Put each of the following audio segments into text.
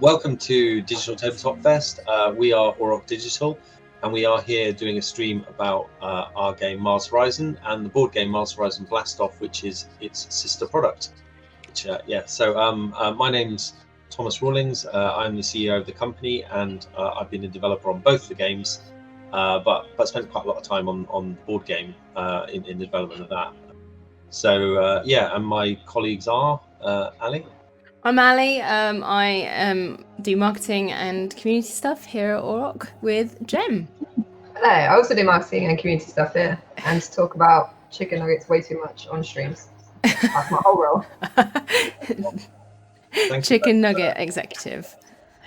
Welcome to Digital Tabletop Fest. We are Auroch Digital, and we are here doing a stream about our game Mars Horizon and the board game Mars Horizon Blastoff, which is its sister product. My name's Tomas Rawlings. I'm the CEO of the company, and I've been a developer on both the games, but spent quite a lot of time on the board game in the development of that. And my colleagues are Allie. I'm Allie. I do marketing and community stuff here at Auroch with Jem. Hello, I also do marketing and community stuff here, and talk about chicken nuggets way too much on streams. That's my whole role. Chicken nugget executive.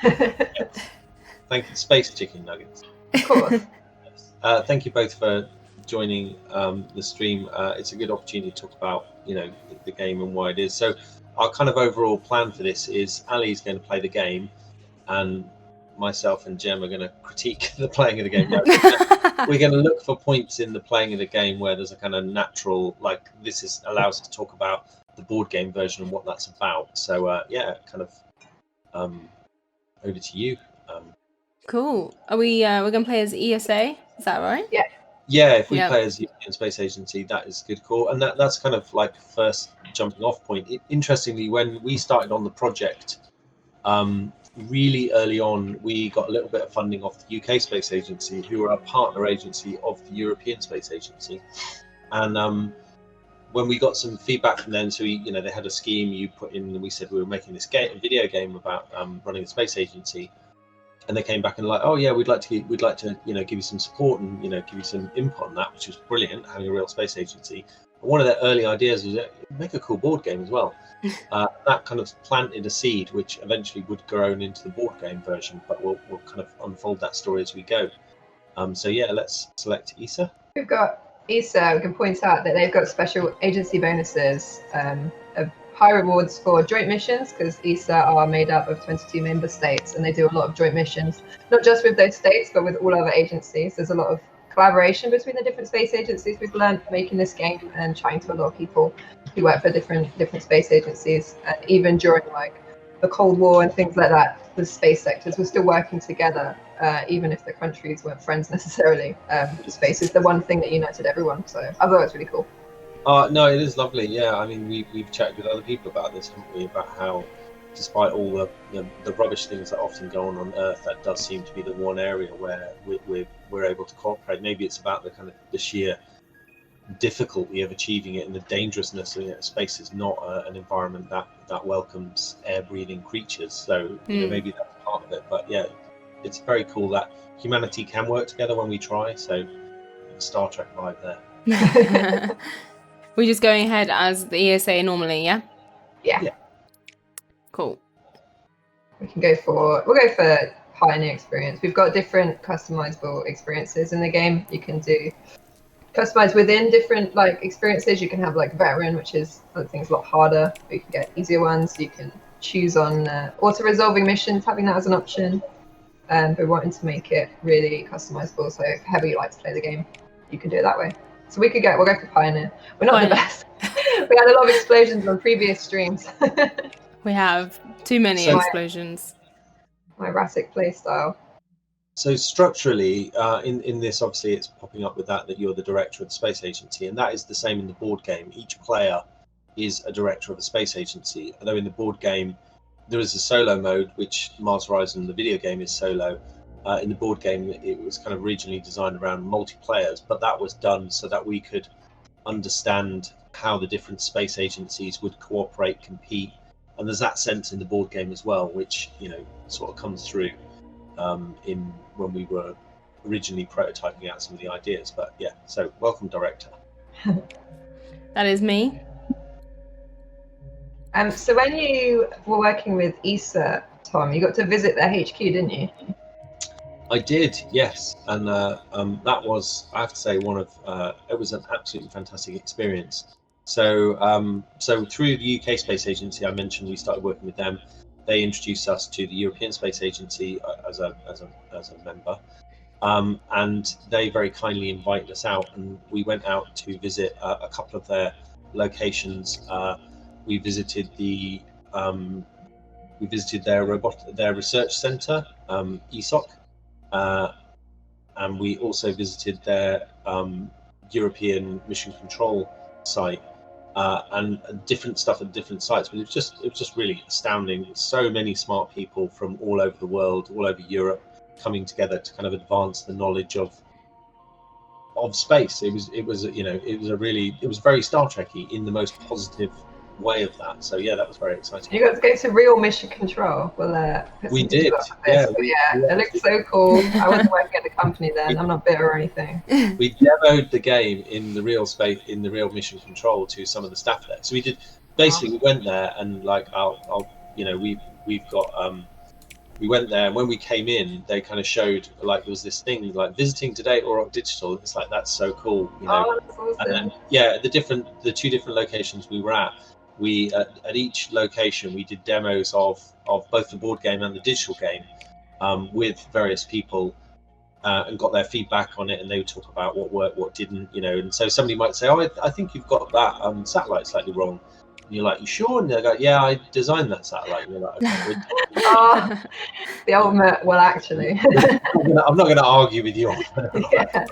Thank you, Space Chicken Nuggets. Of course. Thank you both for joining the stream. It's a good opportunity to talk about, the game and why it is. So our kind of overall plan for this is Ali's going to play the game, and myself and Jem are going to critique the playing of the game. We're going to look for points in the playing of the game where there's a kind of natural, allows us to talk about the board game version and what that's about. So over to you. Cool. Are we're going to play as ESA? Is that right? Yeah. Yeah, if we play as European Space Agency, that is a good call. And that's kind of like first jumping off point. Interestingly, when we started on the project, really early on, we got a little bit of funding off the UK Space Agency, who are a partner agency of the European Space Agency. And when we got some feedback from them, so they had a scheme you put in, and we said we were making this video game about running a space agency. And they came back and oh yeah, we'd like to give you some support and give you some input on that, which was brilliant, having a real space agency. But one of their early ideas was make a cool board game as well. That kind of planted a seed, which eventually would grow into the board game version. But we'll kind of unfold that story as we go. Let's select ESA. We've got ESA. We can point out that they've got special agency bonuses of high rewards for joint missions, because ESA are made up of 22 member states, and they do a lot of joint missions, not just with those states, but with all other agencies. There's a lot of collaboration between the different space agencies we've learned making this game, and chatting to a lot of people who work for different space agencies. And even during the Cold War and things like that, the space sectors were still working together, even if the countries weren't friends necessarily. Space is the one thing that united everyone, so I thought it was really cool. No, it is lovely. Yeah, I mean, we've chatted with other people about this, haven't we? About how, despite all the rubbish things that often go on Earth, that does seem to be the one area where we're able to cooperate. Maybe it's about the sheer difficulty of achieving it and the dangerousness. Space is not an environment that welcomes air-breathing creatures. So maybe that's part of it. But yeah, it's very cool that humanity can work together when we try. So Star Trek vibe there. We're just going ahead as the ESA normally, yeah? Yeah. Cool. We'll go for Pioneer experience. We've got different customizable experiences in the game. You can do customize within different experiences. You can have veteran, which is things a lot harder. You can get easier ones. You can choose on auto-resolving missions, having that as an option. But wanting to make it really customizable, so however you like to play the game, you can do it that way. So we'll go for Pioneer. We're not the best. We had a lot of explosions on previous streams. We have too many explosions. My erratic play style. So structurally, in this, obviously, it's popping up with that you're the director of the space agency, and that is the same in the board game. Each player is a director of a space agency, although in the board game, there is a solo mode, which Mars Horizon, the video game, is solo. In the board game, it was kind of originally designed around multiplayers, but that was done so that we could understand how the different space agencies would cooperate, compete, and there's that sense in the board game as well, which sort of comes through in when we were originally prototyping out some of the ideas. But yeah, so welcome, director. That is me. So when you were working with ESA, Tom, you got to visit their HQ, didn't you? I did, yes, and that was, I have to say, it was an absolutely fantastic experience. So through the UK Space Agency, I mentioned we started working with them. They introduced us to the European Space Agency as a member, and they very kindly invited us out, and we went out to visit a couple of their locations. We visited the We visited their research center, ESOC, and we also visited their European mission control site, and different stuff at different sites. But it was just really astounding. So many smart people from all over the world, all over Europe, coming together to kind of advance the knowledge of space. It was very Star Trekky in the most positive way of that. So yeah, that was very exciting. You got to go to real mission control. We did. It looked so cool. I wasn't working at the company then. I'm not bitter or anything. We demoed the game in the real space, in the real mission control, to some of the staff there. So we did basically. We went there and like we went there, and when we came in, they kind of showed like there was this thing like visiting today Auroch Digital. It's like, that's so cool, you know. Oh, that's awesome. And then the 2 different locations we were at, we at each location we did demos of both the board game and the digital game with various people, and got their feedback on it, and they would talk about what worked, what didn't, you know. And so somebody might say, oh, I think you've got that satellite slightly wrong. And you're like, you sure? And they go, yeah, I designed that satellite. And you're like, okay. Oh, the ultimate, well, actually. I'm not going to argue with you. Yeah.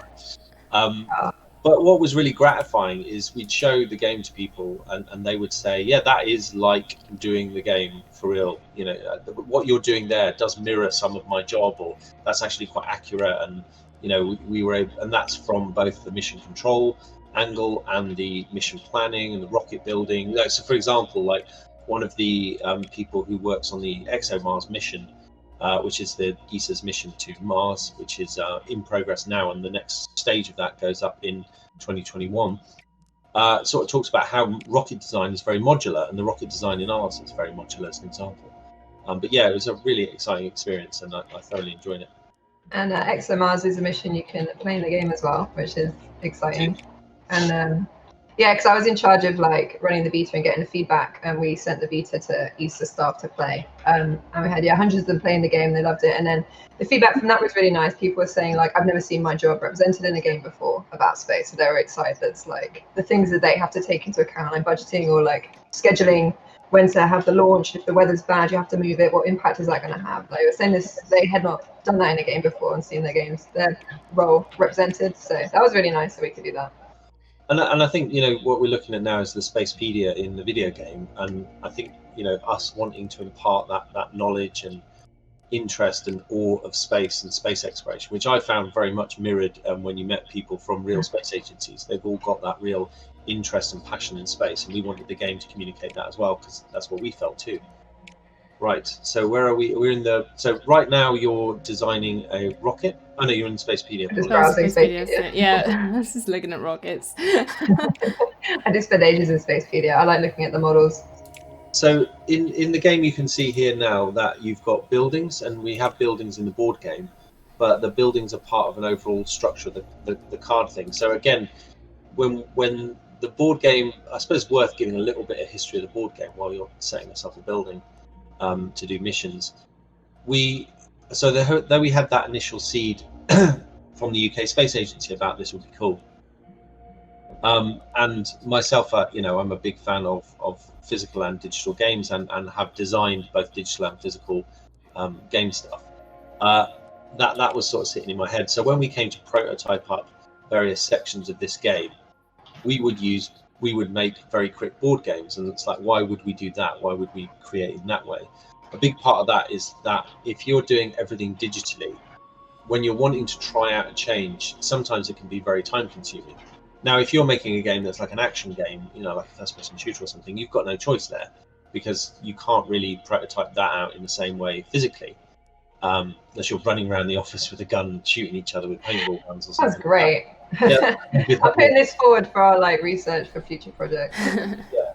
But what was really gratifying is we'd show the game to people, and they would say, yeah, that is like doing the game for real. You know, what you're doing there does mirror some of my job, or that's actually quite accurate. And, you know, we were able, and that's from both the mission control angle and the mission planning and the rocket building. So for example, like one of the people who works on the ExoMars mission, which is the ESA's mission to Mars, which is in progress now, and the next stage of that goes up in 2021, sort of talks about how rocket design is very modular, and the rocket design in ours is very modular, as an example. But yeah, it was a really exciting experience, and I thoroughly enjoyed it. And ExoMars is a mission you can play in the game as well, which is exciting. And yeah, because I was in charge of like running the beta and getting the feedback, and we sent the beta to ESA staff to play. And we had hundreds of them playing the game. They loved it. And then the feedback from that was really nice. People were saying like, I've never seen my job represented in a game before about space. So they were excited. Like the things that they have to take into account, like budgeting or like scheduling, when to have the launch. If the weather's bad, you have to move it. What impact is that going to have? Like, they were saying this, they had not done that in a game before and seen their role represented. So that was really nice that we could do that. And I think, you know, what we're looking at now is the Spacepedia in the video game, and I think, you know, us wanting to impart that knowledge and interest and awe of space and space exploration, which I found very much mirrored when you met people from real space agencies. They've all got that real interest and passion in space, and we wanted the game to communicate that as well, because that's what we felt too. Right, so where are we? So right now you're designing a rocket. Oh no, you're in Spacepedia. Just browsing Spacepedia. Yeah, I was just looking at rockets. I do spend ages in Spacepedia. I like looking at the models. So in the game you can see here now that you've got buildings, and we have buildings in the board game, but the buildings are part of an overall structure, the card thing. So again, when the board game, I suppose it's worth giving a little bit of history of the board game while you're setting us up a building to do missions. Though we had that initial seed from the UK Space Agency about this would be cool. And myself, you know, I'm a big fan of physical and digital games, and have designed both digital and physical game stuff. That was sort of sitting in my head. So when we came to prototype up various sections of this game, we would make very quick board games, and it's like, why would we do that? Why would we create in that way? A big part of that is that if you're doing everything digitally, when you're wanting to try out a change, sometimes it can be very time consuming. Now, if you're making a game that's like an action game, you know, like a first person shooter or something, you've got no choice there, because you can't really prototype that out in the same way physically, unless you're running around the office with a gun shooting each other with paintball guns or something. That's great. Yeah. I'm putting this forward for our like research for future projects. Yeah.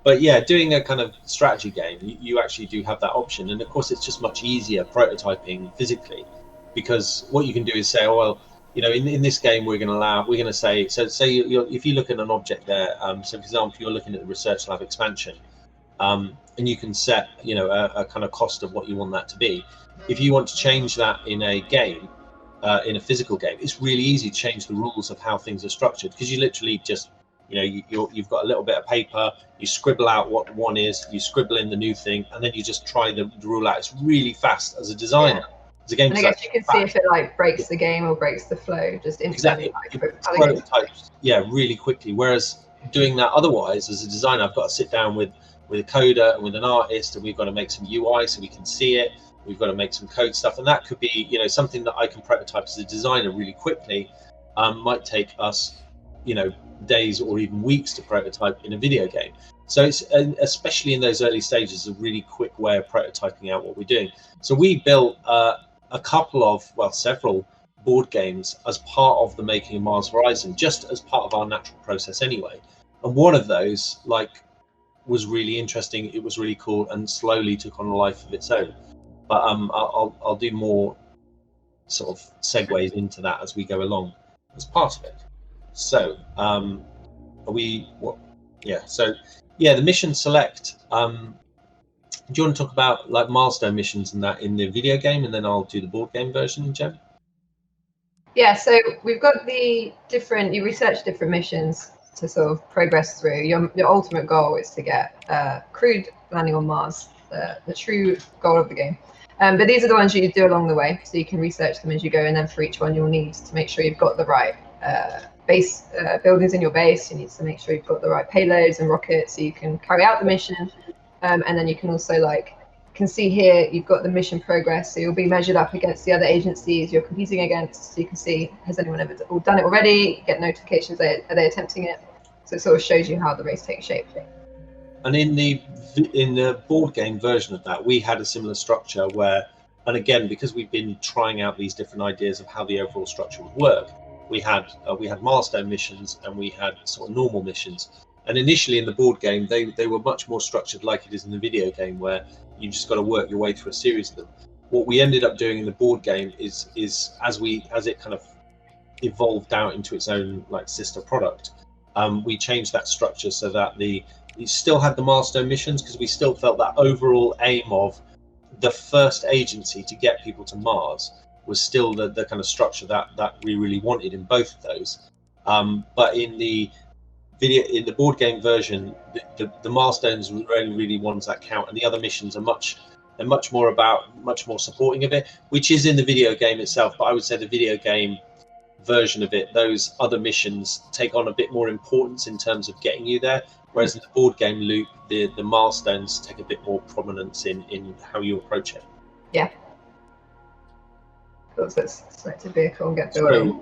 But yeah, doing a kind of strategy game, you actually do have that option. And of course, it's just much easier prototyping physically, because what you can do is say, oh, well, you know, in this game, we're going to say, so say if you look at an object there, so for example, you're looking at the research lab expansion, and you can set, you know, a kind of cost of what you want that to be. If you want to change that in a game, in a physical game, it's really easy to change the rules of how things are structured, because you literally just, you've got a little bit of paper, you scribble out what one is, you scribble in the new thing, and then you just try the rule out. It's really fast as a designer. As a game and I guess you can see if it like breaks the game or breaks the flow just instantly. Prototypes, really quickly. Whereas doing that otherwise, as a designer, I've got to sit down with a coder and with an artist, and we've got to make some UI so we can see it. We've got to make some code stuff, and that could be something that I can prototype as a designer really quickly. Might take us days or even weeks to prototype in a video game. So it's, especially in those early stages, a really quick way of prototyping out what we're doing. So we built several board games as part of the making of Mars Horizon, just as part of our natural process anyway. And one of those was really interesting. It was really cool and slowly took on a life of its own. But I'll do more sort of segues into that as we go along as part of it. So the mission select. Do you want to talk about like milestone missions and that in the video game, and then I'll do the board game version, Jem? Yeah, so we've got you research different missions to sort of progress through. Your ultimate goal is to get crewed landing on Mars, the true goal of the game. But these are the ones you do along the way, so you can research them as you go, and then for each one you'll need to make sure you've got the right base buildings in your base. You need to make sure you've got the right payloads and rockets so you can carry out the mission. And then you can also can see here you've got the mission progress, so you'll be measured up against the other agencies you're competing against, so you can see, has anyone ever done it already? You get notifications, are they attempting it? So it sort of shows you how the race takes shape. And in the board game version of that, we had a similar structure where, and again, because we've been trying out these different ideas of how the overall structure would work, we had milestone missions and we had sort of normal missions. And initially in the board game, they were much more structured like it is in the video game, where you just got to work your way through a series of them. What we ended up doing in the board game is as it kind of evolved out into its own sister product, we changed that structure so that it still had the milestone missions, because we still felt that overall aim of the first agency to get people to Mars was still the kind of structure that we really wanted in both of those. But in the board game version, the milestones are only really ones that count, and the other missions are much more supporting of it, which is in the video game itself. But I would say the video game version of it, those other missions take on a bit more importance in terms of getting you there, whereas in the board game loop, the milestones take a bit more prominence in how you approach it. Yeah. Let's select a vehicle and get building.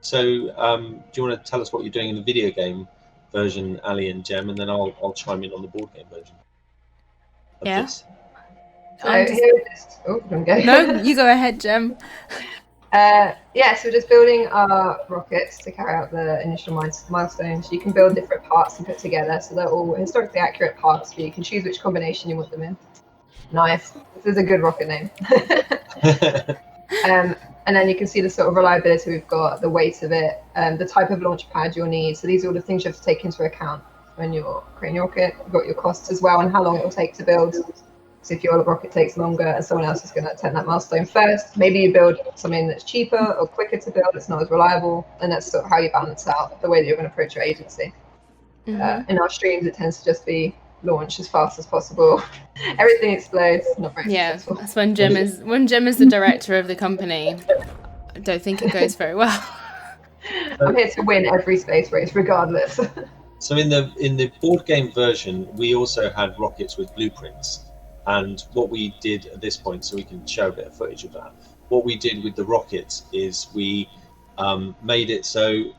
So, do you want to tell us what you're doing in the video game version, Ali and Jem, and then I'll chime in on the board game version of this. So here it is. Oh, I'm going. No, you go ahead, Jem. So we're just building our rockets to carry out the initial milestones. You can build different parts and put together, so they're all historically accurate parts, but you can choose which combination you want them in. Nice. This is a good rocket name. And then you can see the sort of reliability we've got, the weight of it, the type of launch pad you'll need. So these are all the things you have to take into account when you're creating your rocket. You've got your costs as well and how long it will take to build. So if your rocket takes longer and someone else is going to attempt that milestone first, maybe you build something that's cheaper or quicker to build, it's not as reliable, and that's sort of how you balance out the way that you're going to approach your agency. In our streams, it tends to just be launch as fast as possible. Everything explodes. Not very successful. That's when Jem is the director of the company. I don't think it goes very well. I'm here to win every space race, regardless. So in the board game version, we also had rockets with blueprints, and what we did at this point, so we can show a bit of footage of that. What we did with the rockets is we made it so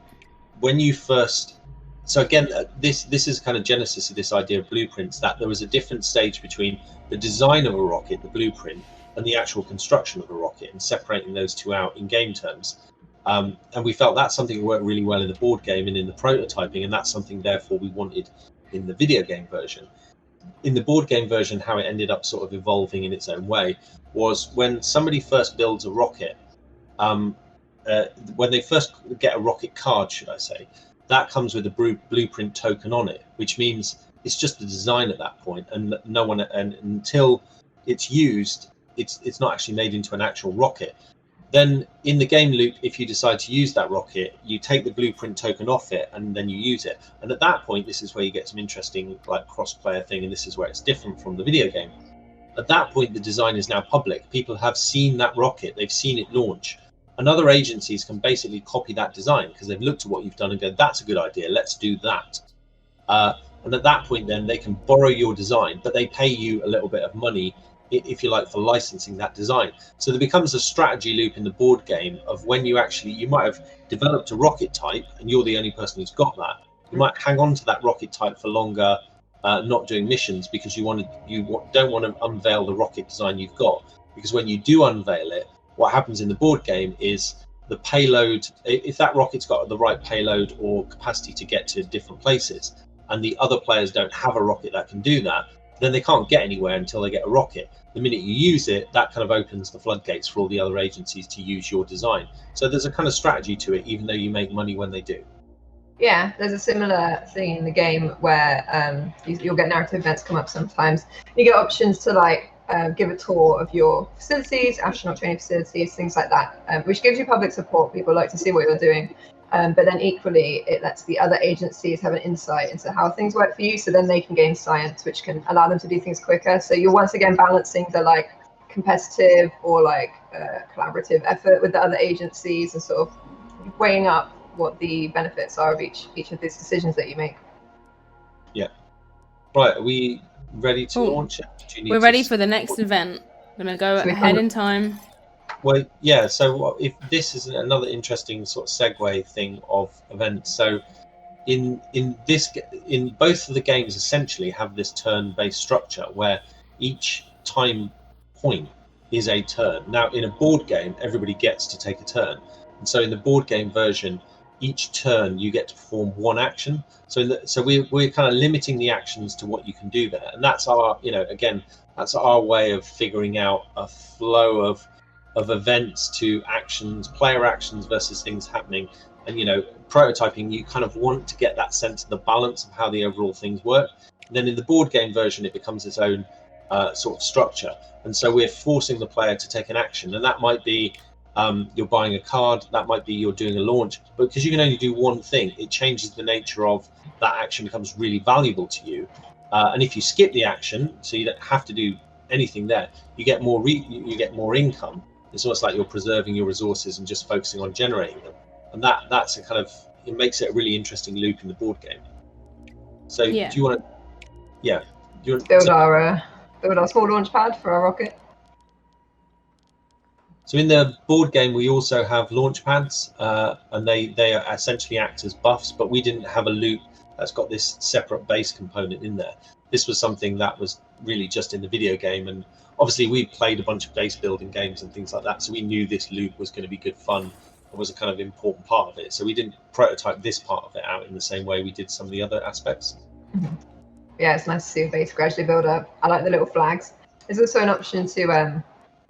when you first. So again, this is kind of genesis of this idea of blueprints, that there was a different stage between the design of a rocket, the blueprint, and the actual construction of a rocket, and separating those two out in game terms. And we felt that's something that worked really well in the board game and in the prototyping, and that's something therefore we wanted in the video game version. In the board game version, how it ended up sort of evolving in its own way was when somebody first builds a rocket, when they first get a rocket card, should I say, that comes with a blueprint token on it, which means it's just the design at that point, and no one, and until it's used, it's not actually made into an actual rocket. Then in the game loop, if you decide to use that rocket, you take the blueprint token off it and then you use it. And at that point, this is where you get some interesting like cross-player thing, and this is where it's different from the video game. At that point, the design is now public. People have seen that rocket, they've seen it launch. And other agencies can basically copy that design because they've looked at what you've done and go, that's a good idea, let's do that. And at that point, then they can borrow your design, but they pay you a little bit of money, if you like, for licensing that design. So there becomes a strategy loop in the board game of when you might have developed a rocket type and you're the only person who's got that. You might hang on to that rocket type for longer, not doing missions because you don't want to unveil the rocket design you've got. Because when you do unveil it, what happens in the board game is the payload, if that rocket's got the right payload or capacity to get to different places, and the other players don't have a rocket that can do that, then they can't get anywhere until they get a rocket. The minute you use it, that kind of opens the floodgates for all the other agencies to use your design. So there's a kind of strategy to it, even though you make money when they do. Yeah, there's a similar thing in the game where you'll get narrative events come up sometimes. You get options to like give a tour of your facilities, astronaut training facilities, things like that, which gives you public support. People like to see what you're doing. But then equally, it lets the other agencies have an insight into how things work for you, so then they can gain science, which can allow them to do things quicker. So you're once again balancing the like competitive or like collaborative effort with the other agencies and sort of weighing up what the benefits are of each of these decisions that you make. Yeah. Right, are we ready to launch it? We're ready for the next event. We're going to go ahead in time. Well, yeah, so if this is another interesting sort of segue thing of events. So in both of the games essentially have this turn-based structure where each time point is a turn. Now in a board game, everybody gets to take a turn. And so in the board game version, each turn you get to perform one action. So we're kind of limiting the actions to what you can do there. And that's our, that's our way of figuring out a flow of events to actions, player actions versus things happening. And prototyping, you kind of want to get that sense of the balance of how the overall things work. And then in the board game version, it becomes its own sort of structure. And so we're forcing the player to take an action, and that might be you're buying a card, that might be you're doing a launch, but because you can only do one thing, it changes the nature of that action, becomes really valuable to you. And if you skip the action, so you don't have to do anything there, you get more income. It's almost like you're preserving your resources and just focusing on generating them. And that's a kind of, it makes it a really interesting loop in the board game. So do you want to build our small launch pad for our rocket? So in the board game, we also have launch pads, and they essentially act as buffs, but we didn't have a loop that's got this separate base component in there. This was something that was really just in the video game, and obviously we played a bunch of base building games and things like that, so we knew this loop was going to be good fun and was a kind of important part of it. So we didn't prototype this part of it out in the same way we did some of the other aspects. Mm-hmm. Yeah, it's nice to see the base gradually build up. I like the little flags. There's also an option to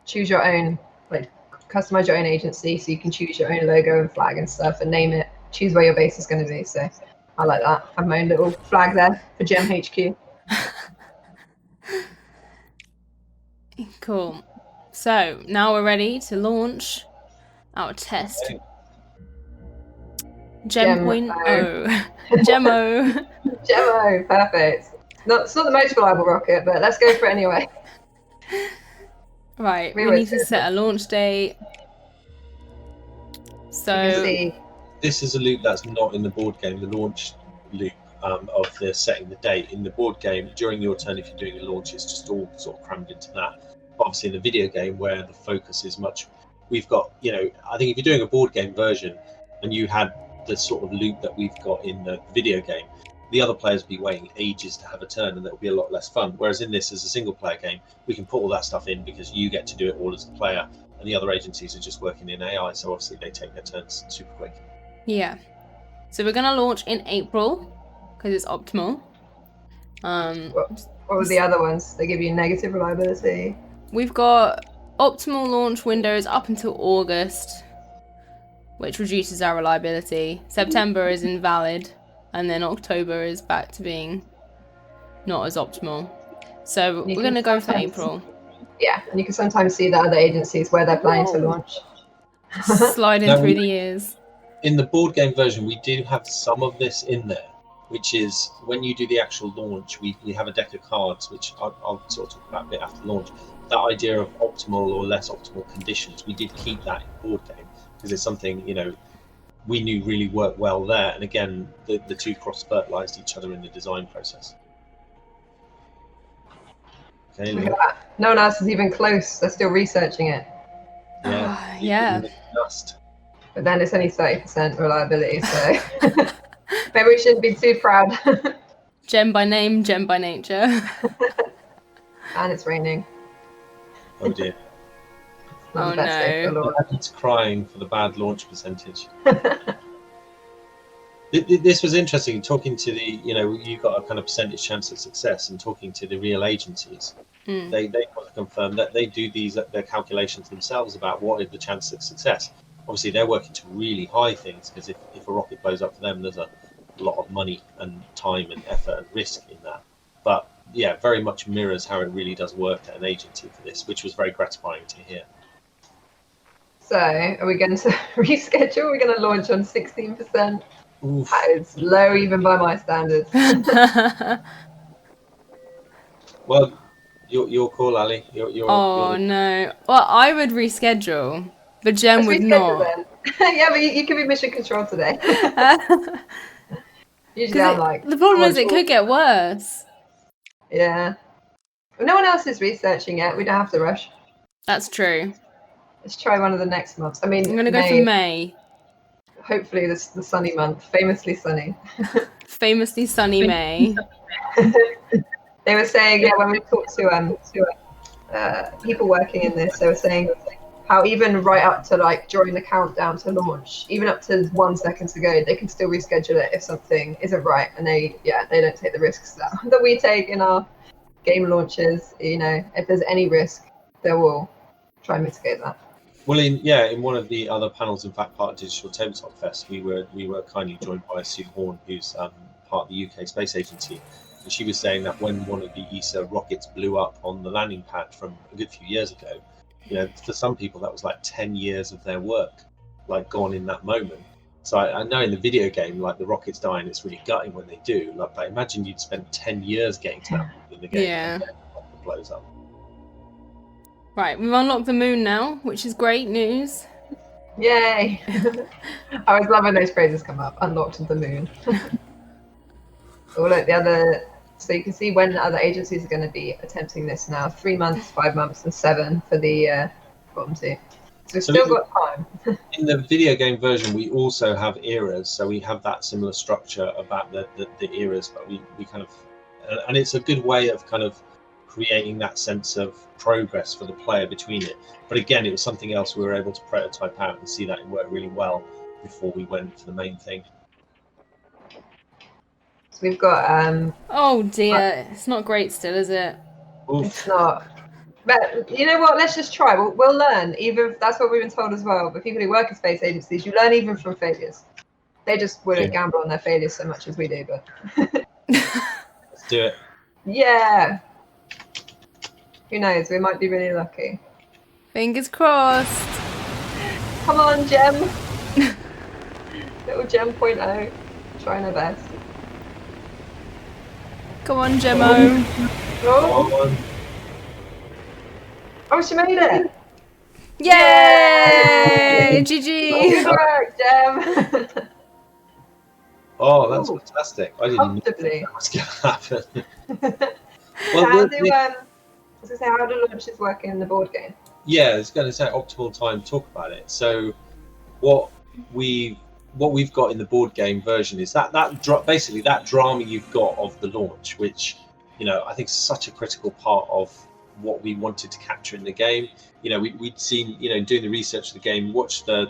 choose your own, like customize your own agency, so you can choose your own logo and flag and stuff and name it, choose where your base is going to be. So I like that. I have my own little flag there for Gem HQ. Cool. So now we're ready to launch our test. Okay. Gem.0. Gemo. Gemo, perfect. It's not the most reliable rocket, but let's go for it anyway. Right, we need to set a launch date. So this is a loop that's not in the board game, the launch loop of the setting the date. In the board game, during your turn, if you're doing a launch, it's just all sort of crammed into that. Obviously in the video game, where the focus is much, we've got, I think if you're doing a board game version and you had the sort of loop that we've got in the video game, the other players will be waiting ages to have a turn, and that will be a lot less fun. Whereas in this, as a single player game, we can put all that stuff in because you get to do it all as a player, and the other agencies are just working in AI, so obviously they take their turns super quick. Yeah. So we're going to launch in April because it's optimal. What were the other ones? They give you negative reliability. We've got optimal launch windows up until August, which reduces our reliability. September is invalid, and then October is back to being not as optimal. So we're going to go for April. Yeah, and you can sometimes see the other agencies where they're planning to launch. Sliding No, through the years. in the board game version, we do have some of this in there, which is when you do the actual launch, we have a deck of cards, which I'll sort of talk about a bit after launch. That idea of optimal or less optimal conditions, we did keep that in board game because it's something, we knew really worked well there. And again, the two cross-fertilized each other in the design process. Okay, Look at that. No one else is even close. They're still researching it. yeah. Yeah. Dust. But then it's only 30% reliability, so maybe we shouldn't be too proud. Gem by name, gem by nature. And it's raining. Oh dear. Not Oh, the best day for no. launch. It's crying for the bad launch percentage. This was interesting, talking to the, you've got a kind of percentage chance of success, and talking to the real agencies. They confirm that they do their calculations themselves about what is the chance of success. Obviously, they're working to really high things, because if a rocket blows up for them, there's a lot of money and time and effort and risk in that. But yeah, very much mirrors how it really does work at an agency for this, which was very gratifying to hear. So, are we going to reschedule? We're going to launch on 16%. Oof. That is low even by my standards. Well, your call, Ali. Oh, no. Well, I would reschedule, but Jem Let's would reschedule not. then. Yeah, but you can be mission control today. Usually I'm like... The problem is oh, it could get worse. Yeah. Well, no one else is researching yet. We don't have to rush. That's true. Let's try one of the next months. I mean, I'm going to go for May. Hopefully the sunny month. Famously sunny. Famously sunny May. They were saying, yeah, when we talked to people working in this, they were saying how even right up to like during the countdown to launch, even up to 1 second to go, they can still reschedule it if something isn't right, and they don't take the risks that we take in our game launches. If there's any risk, they will try and mitigate that. Well, in one of the other panels, in fact, part of Digital Tabletop Fest, we were kindly joined by Sue Horn, who's part of the UK Space Agency, and she was saying that when one of the ESA rockets blew up on the landing pad from a good few years ago, for some people that was like 10 years of their work, like gone in that moment. So I know in the video game, like the rockets dying, it's really gutting when they do. Like, but imagine you'd spent 10 years getting to that point in the game, Yeah. and then the rocket blows up. Right, we've unlocked the moon now, which is great news. Yay! I always love when those phrases come up. Unlocked the moon. Oh, look, so you can see when other agencies are going to be attempting this now. 3 months, 5 months, and 7 for the bottom two. So we've still got time. In the video game version, we also have eras, so we have that similar structure about the eras, but we kind of, and it's a good way of kind of creating that sense of progress for the player between it. But again, it was something else we were able to prototype out and see that it worked really well before we went for the main thing. So we've got Oh dear, it's not great still, is it? Oof. it's not. But you know what? Let's just try. We'll learn. Even that's what we've been told as well. But people who work in space agencies, you learn even from failures. They just wouldn't gamble on their failures so much as we do. But Let's do it. yeah, who knows? We might be really lucky. Fingers crossed. Come on, Gem. Little Gem 0.0. Trying our best. Come on, Gemmo. Oh, she made it. Yay! GG. Good work, Gem. Oh, that's Ooh, fantastic. I didn't know comfortably. that was going to happen. How do launches work in the board game? Yeah, it's going to say optimal time to talk about it. So what we've got in the board game version is basically that drama you've got of the launch, which I think is such a critical part of what we wanted to capture in the game. We'd seen doing the research of the game, watched the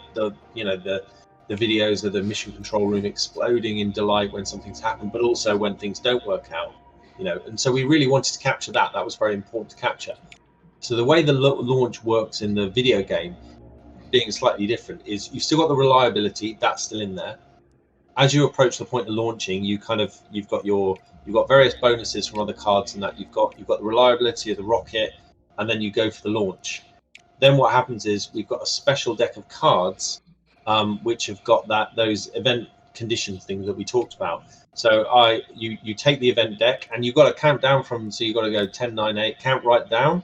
videos of the mission control room exploding in delight when something's happened, but also when things don't work out. And so we really wanted to capture that. That was very important to capture. So the way the launch works in the video game, being slightly different, is you've still got the reliability, that's still in there. As you approach the point of launching, you've got various bonuses from other cards, and that you've got the reliability of the rocket, and then you go for the launch. Then what happens is we've got a special deck of cards, which have got those event condition things that we talked about. So you take the event deck, and you've got to count down so you've got to go 10, 9, 8, count right down,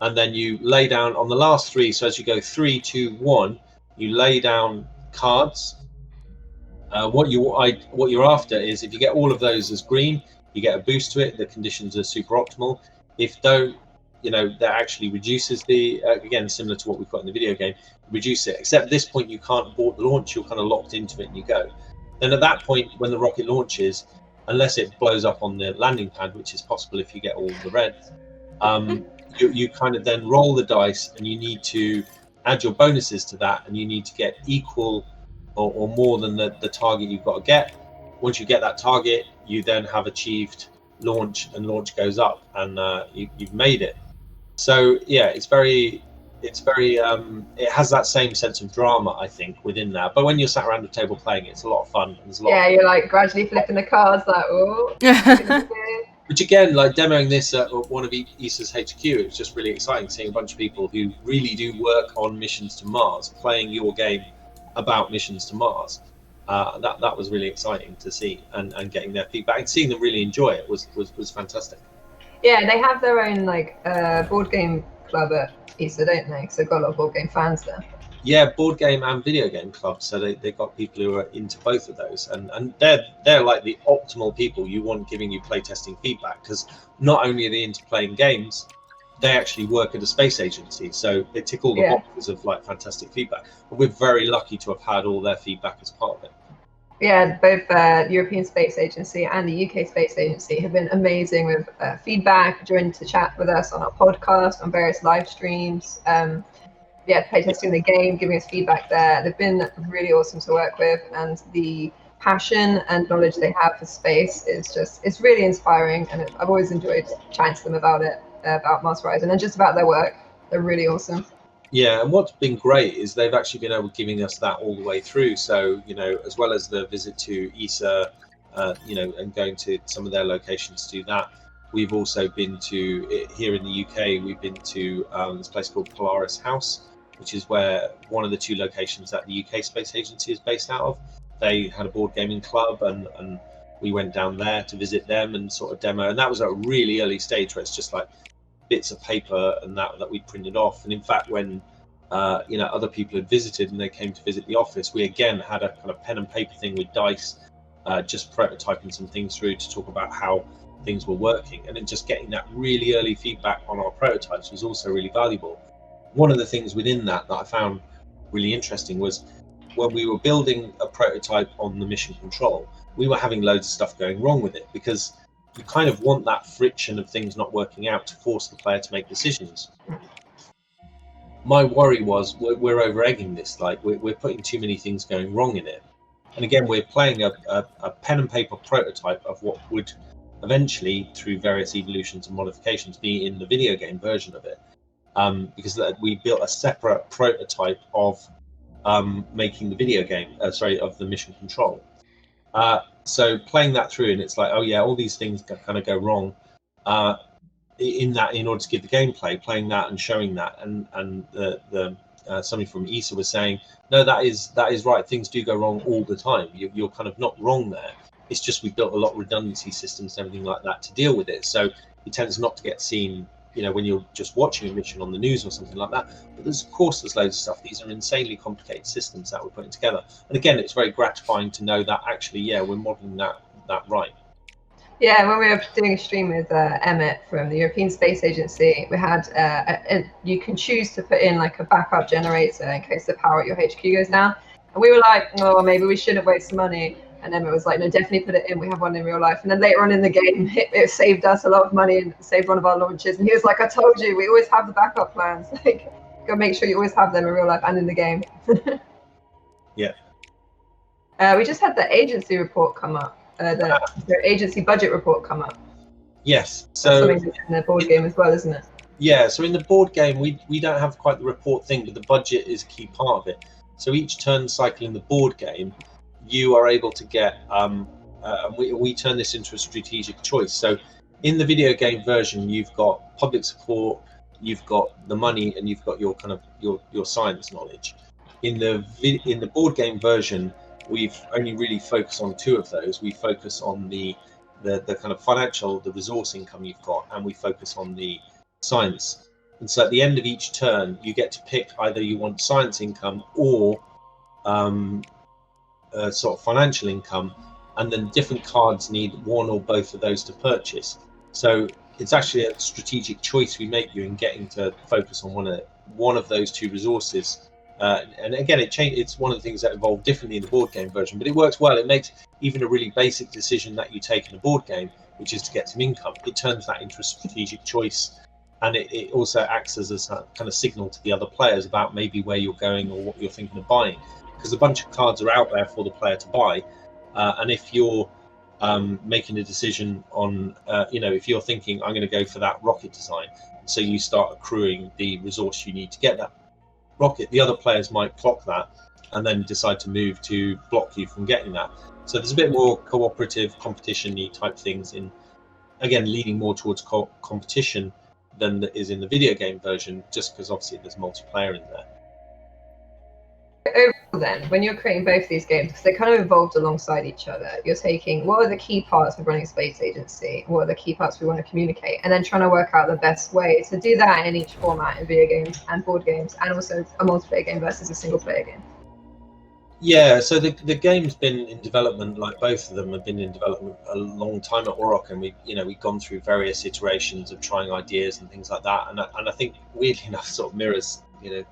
and then you lay down on the last three. So as you go 3, 2, 1, you lay down cards. What you're after is, if you get all of those as green, you get a boost to it. The conditions are super optimal. If don't, that actually reduces the, again, similar to what we've got in the video game, reduce it. Except at this point, you can't abort the launch. You're kind of locked into it and you go. Then at that point, when the rocket launches, unless it blows up on the landing pad, which is possible if you get all the reds, you kind of then roll the dice, and you need to add your bonuses to that, and you need to get equal or more than the target you've got to get. Once you get that target, you then have achieved launch, and launch goes up, and you've made it. So yeah, it has that same sense of drama, I think, within that. But when you're sat around the table playing it, it's a lot of fun. There's a lot you're like gradually flipping the cards, like, oh. Which again, like demoing this at one of ESA's HQ, it was just really exciting seeing a bunch of people who really do work on missions to Mars playing your game about missions to Mars. That was really exciting to see, and getting their feedback and seeing them really enjoy it was fantastic. Yeah, they have their own board game club at ESA, don't they? So they've got a lot of board game fans there. Yeah, board game and video game clubs. So they've got people who are into both of those, and they're like the optimal people you want giving you playtesting feedback, because not only are they into playing games, they actually work at a space agency, so they tick all the boxes of like fantastic feedback. And we're very lucky to have had all their feedback as part of it. Yeah, both European Space Agency and the UK Space Agency have been amazing with feedback, joining to chat with us on our podcast, on various live streams. Playtesting the game, giving us feedback there. They've been really awesome to work with, and the passion and knowledge they have for space it's really inspiring, and I've always enjoyed chatting to them about it, about Mars Horizon, and just about their work. They're really awesome. Yeah, and what's been great is they've actually been able to giving us that all the way through. So, as well as the visit to ESA, and going to some of their locations to do that, we've also been to, here in the UK, we've been to this place called Polaris House, which is where one of the two locations that the UK Space Agency is based out of. They had a board gaming club, and we went down there to visit them and sort of demo. And that was at a really early stage where it's just like bits of paper and that we printed off. And in fact, when other people had visited and they came to visit the office, we again had a kind of pen and paper thing with dice, just prototyping some things through to talk about how things were working. And then just getting that really early feedback on our prototypes was also really valuable. One of the things within that I found really interesting was when we were building a prototype on the mission control, we were having loads of stuff going wrong with it, because you kind of want that friction of things not working out to force the player to make decisions. My worry was we're over-egging this, like we're putting too many things going wrong in it. And again, we're playing a pen and paper prototype of what would eventually, through various evolutions and modifications, be in the video game version of it. Because we built a separate prototype of making the video game, of the mission control. So playing that through, and it's like, oh yeah, all these things kind of go wrong in order to give the gameplay, playing that and showing that, and the somebody from ESA was saying, no, that is right, things do go wrong all the time. You're kind of not wrong there. It's just we built a lot of redundancy systems and everything like that to deal with it, so it tends not to get seen when you're just watching a mission on the news or something like that. But there's loads of stuff. These are insanely complicated systems that we're putting together. And again, it's very gratifying to know that actually, we're modeling that right. Yeah, when we were doing a stream with Emmett from the European Space Agency, we had you can choose to put in like a backup generator in case the power at your HQ goes down. And we were like, oh, maybe we shouldn't waste money. And Emma was like, no, definitely put it in. We have one in real life. And then later on in the game, it saved us a lot of money and saved one of our launches. And he was like, I told you, we always have the backup plans. Like, go make sure you always have them in real life and in the game. Yeah. We just had the agency report come up, the agency budget report come up. Yes. That's So something in the board game as well, isn't it? Yeah. So in the board game, we don't have quite the report thing, but the budget is a key part of it. So each turn cycle in the board game, you are able to get, we turn this into a strategic choice. So in the video game version, you've got public support, you've got the money and you've got your kind of your science knowledge. In the board game version, we've only really focused on two of those. We focus on the kind of financial, the resource income you've got, and we focus on the science. And so at the end of each turn, you get to pick either you want science income or sort of financial income, and then different cards need one or both of those to purchase. So it's actually a strategic choice we make you in getting to focus on one of those two resources. And again, it's one of the things that evolved differently in the board game version, but it works well. It makes even a really basic decision that you take in a board game, which is to get some income, it turns that into a strategic choice. And it also acts as a kind of signal to the other players about maybe where you're going or what you're thinking of buying, because a bunch of cards are out there for the player to buy. And if you're making a decision on, if you're thinking, I'm going to go for that rocket design, so you start accruing the resource you need to get that rocket, the other players might clock that and then decide to move to block you from getting that. So there's a bit more cooperative, competition-y type things in, again, leaning more towards competition than that is in the video game version, just because obviously there's multiplayer in there. Overall then, when you're creating both these games, because they kind of evolved alongside each other, you're taking what are the key parts of running a space agency, what are the key parts we want to communicate, and then trying to work out the best way to do that in each format in video games and board games, and also a multiplayer game versus a single player game. Yeah, so the game's been in development, like both of them have been in development a long time at Auroch, and we've gone through various iterations of trying ideas and things like that, and I think weirdly enough sort of mirrors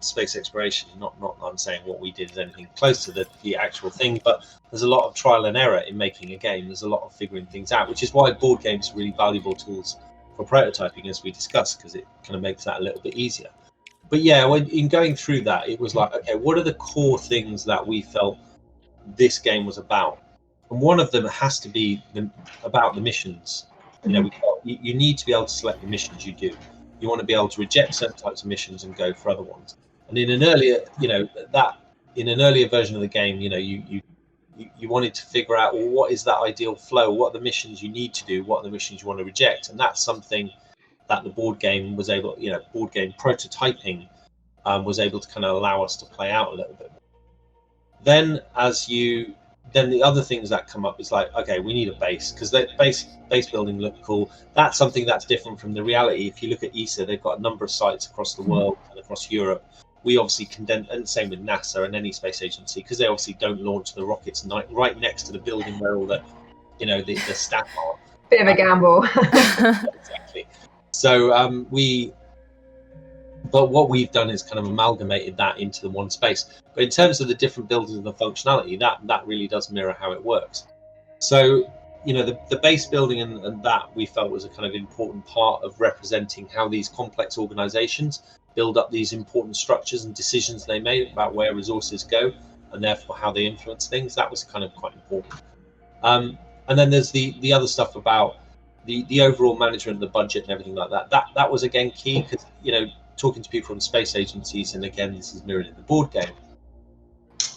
space exploration. Not that I'm saying what we did is anything close to the actual thing, but there's a lot of trial and error in making a game. There's a lot of figuring things out, which is why board games are really valuable tools for prototyping, as we discussed, because it kind of makes that a little bit easier. But yeah, in going through that, it was like, okay, what are the core things that we felt this game was about? And one of them has to be about the missions. We felt you need to be able to select the missions you do. You want to be able to reject certain types of missions and go for other ones. And in an earlier, version of the game, you wanted to figure out, well, what is that ideal flow? What are the missions you need to do? What are the missions you want to reject? And that's something that the board game was able, board game prototyping was able to kind of allow us to play out a little bit more. Then the other things that come up is like, okay, we need a base, because the base building looked cool. That's something that's different from the reality. If you look at ESA, they've got a number of sites across the world and across Europe. We obviously condense, and same with NASA and any space agency, because they obviously don't launch the rockets right next to the building where all the staff are. Bit of a gamble. Exactly. So but what we've done is kind of amalgamated that into the one space. But in terms of the different buildings and the functionality, that really does mirror how it works. So, the base building and that we felt was a kind of important part of representing how these complex organizations build up these important structures and decisions they made about where resources go, and therefore how they influence things. That was kind of quite important. And then there's the other stuff about the overall management, the budget and everything like that. That was again key, because talking to people from space agencies, and again this is mirrored in the board game,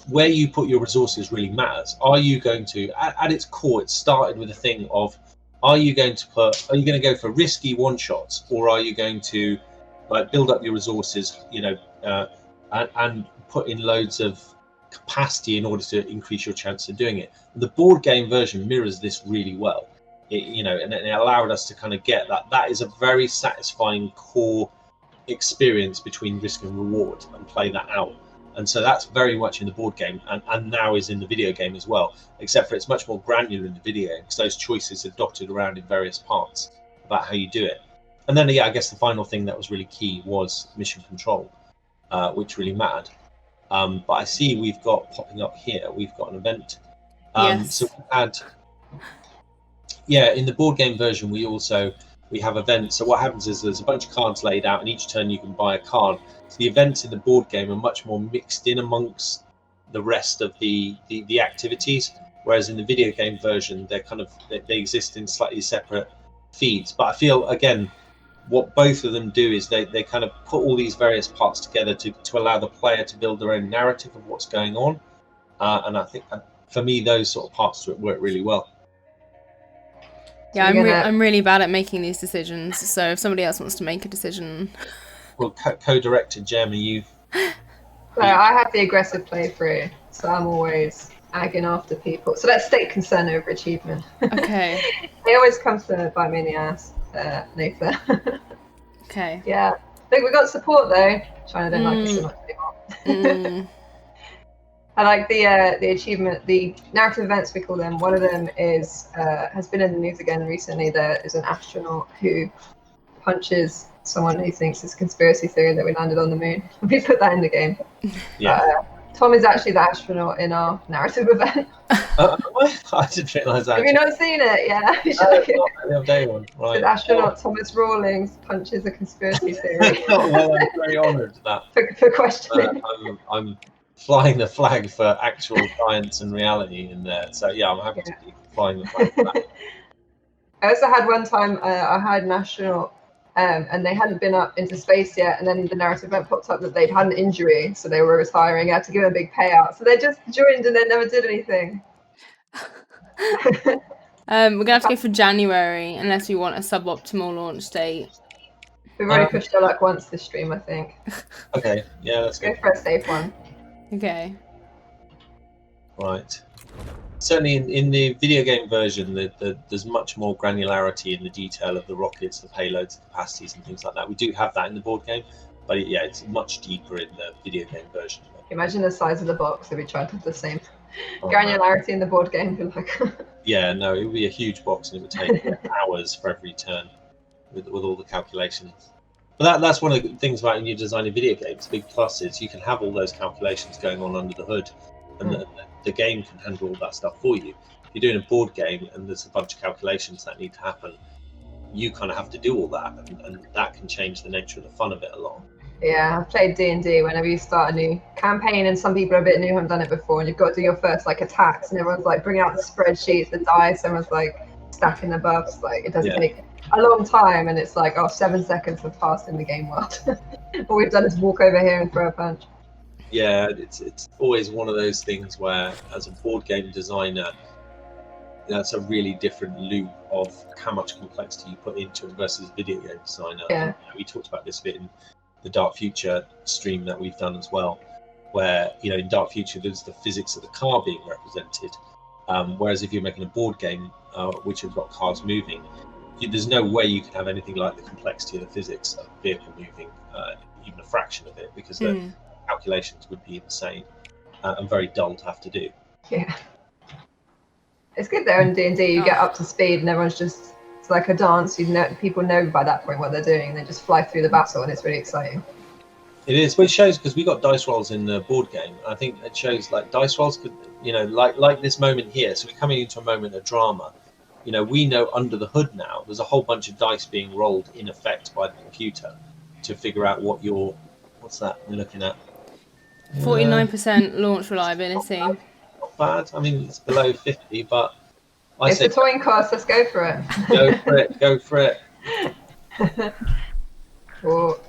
where you put your resources really matters. Are you going to, at its core, it started with a thing of, are you going to go for risky one shots, or are you going to build up your resources, and put in loads of capacity in order to increase your chance of doing it? The board game version mirrors this really well. And it allowed us to kind of get that is a very satisfying core experience between risk and reward, and play that out. And so that's very much in the board game, and now is in the video game as well, except for it's much more granular in the video game, because those choices are dotted around in various parts about how you do it. And then I guess the final thing that was really key was mission control, which really mattered. But I see we've got popping up here, we've got an event. Yes. So we had, in the board game version, we have events. So what happens is there's a bunch of cards laid out, and each turn you can buy a card. So the events in the board game are much more mixed in amongst the rest of the activities, whereas in the video game version, they exist in slightly separate feeds. But I feel, again, what both of them do is they kind of put all these various parts together to allow the player to build their own narrative of what's going on. And I think, for me, those sort of parts to it work really well. Yeah, I'm really bad at making these decisions. So if somebody else wants to make a decision, Well, co-director Jem, are you? So I have the aggressive playthrough, so I'm always agging after people. So let's state concern over achievement. Okay. It always comes to bite me in the ass, Nathan. Okay. Yeah. Look, we got support though. China don't like us so much anymore. I like the achievement, the narrative events we call them. One of them is has been in the news again recently. There is an astronaut who punches someone who thinks it's a conspiracy theory that we landed on the moon. We put that in the game. Yeah. Tom is actually the astronaut in our narrative event. I didn't realise that. Have you not seen it? Yeah. The day one. Right. The astronaut Tomas Rawlings punches a conspiracy theory. Well, I'm very honoured that. for questioning. I'm flying the flag for actual science and reality in there. So yeah, I'm happy to be flying the flag for that. I also had one time I had an astronaut and they hadn't been up into space yet, and then the narrative event popped up that they'd had an injury, so they were retiring. I had to give them a big payout, so they just joined and then never did anything. We're gonna have to go for January unless we want a suboptimal launch date. We've already pushed our luck once this stream, I think. Okay, yeah, let's Go for a safe one. Okay. Right. Certainly in the video game version, there's much more granularity in the detail of the rockets, the payloads, the capacities, and things like that. We do have that in the board game, but it's much deeper in the video game version. Imagine the size of the box if we tried to have the same granularity in the board game. Yeah, no, it would be a huge box, and it would take hours for every turn with all the calculations. But that's one of the things about when you're designing video games. The big plus is you can have all those calculations going on under the hood, and the game can handle all that stuff for you. If you're doing a board game and there's a bunch of calculations that need to happen, you kind of have to do all that, and that can change the nature of the fun of it a lot. Yeah, I've played D&D. Whenever you start a new campaign and some people are a bit new, haven't done it before, and you've got to do your first attacks, and everyone's bringing out the spreadsheets, the dice, everyone's stacking the buffs. It doesn't take a long time, and it's 7 seconds have passed in the game world. All we've done is walk over here and throw a punch. Yeah, it's always one of those things where, as a board game designer, that's a really different loop of how much complexity you put into it versus a video game designer. Yeah. We talked about this a bit in the Dark Future stream that we've done as well, where in Dark Future there's the physics of the car being represented, whereas if you're making a board game which has got cars moving, there's no way you can have anything like the complexity of the physics of a vehicle moving, even a fraction of it, because the calculations would be insane and very dull to have to do. Yeah, it's good though in D&D. You get up to speed and everyone's just, it's like a dance. People know by that point what they're doing, and they just fly through the battle, and it's really exciting. It is. Well, it shows, because we got dice rolls in the board game. I think it shows dice rolls could, like this moment here. So we're coming into a moment of drama. We know under the hood now there's a whole bunch of dice being rolled in effect by the computer to figure out what's that we're looking at. 49% launch reliability. Not bad. I mean, it's below 50, but It's a toying cost. Let's go for it. Go for it. Cool.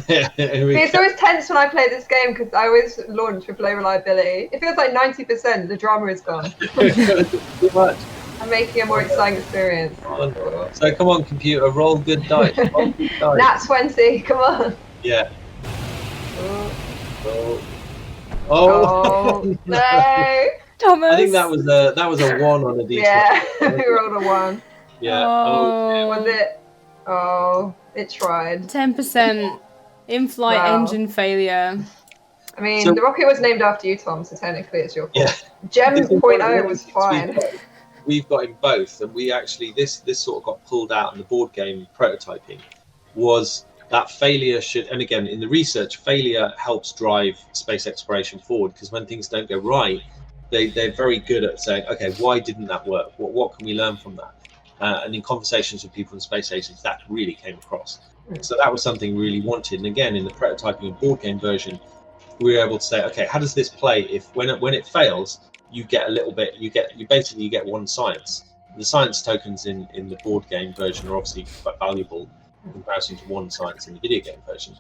Yeah, It's always tense when I play this game because I always launch with low reliability. It feels like 90%. The drama is gone. Too much. I'm making a more exciting experience. So come on, computer, roll good dice. Roll good dice. Nat 20. Come on. Yeah. Oh no. Thomas. I think that was a 1 on a D20. Yeah, we rolled a 1. Yeah. Was it? Oh, it tried. 10% in-flight engine failure. I mean, the rocket was named after you, Tom, so technically it's your fault. Yeah. Gem 0.0 was fine. We've got in both, and we actually this sort of got pulled out in the board game prototyping. Was that failure should, and again in the research, failure helps drive space exploration forward, because when things don't go right, they're very good at saying, okay, why didn't that work? What can we learn from that? And in conversations with people in space stations, that really came across. So that was something we really wanted. And again, in the prototyping and board game version, we were able to say, okay, how does this play if when it fails, you get a little bit, you basically get 1 science. The science tokens in the board game version are obviously quite valuable in comparison to 1 science in the video game version.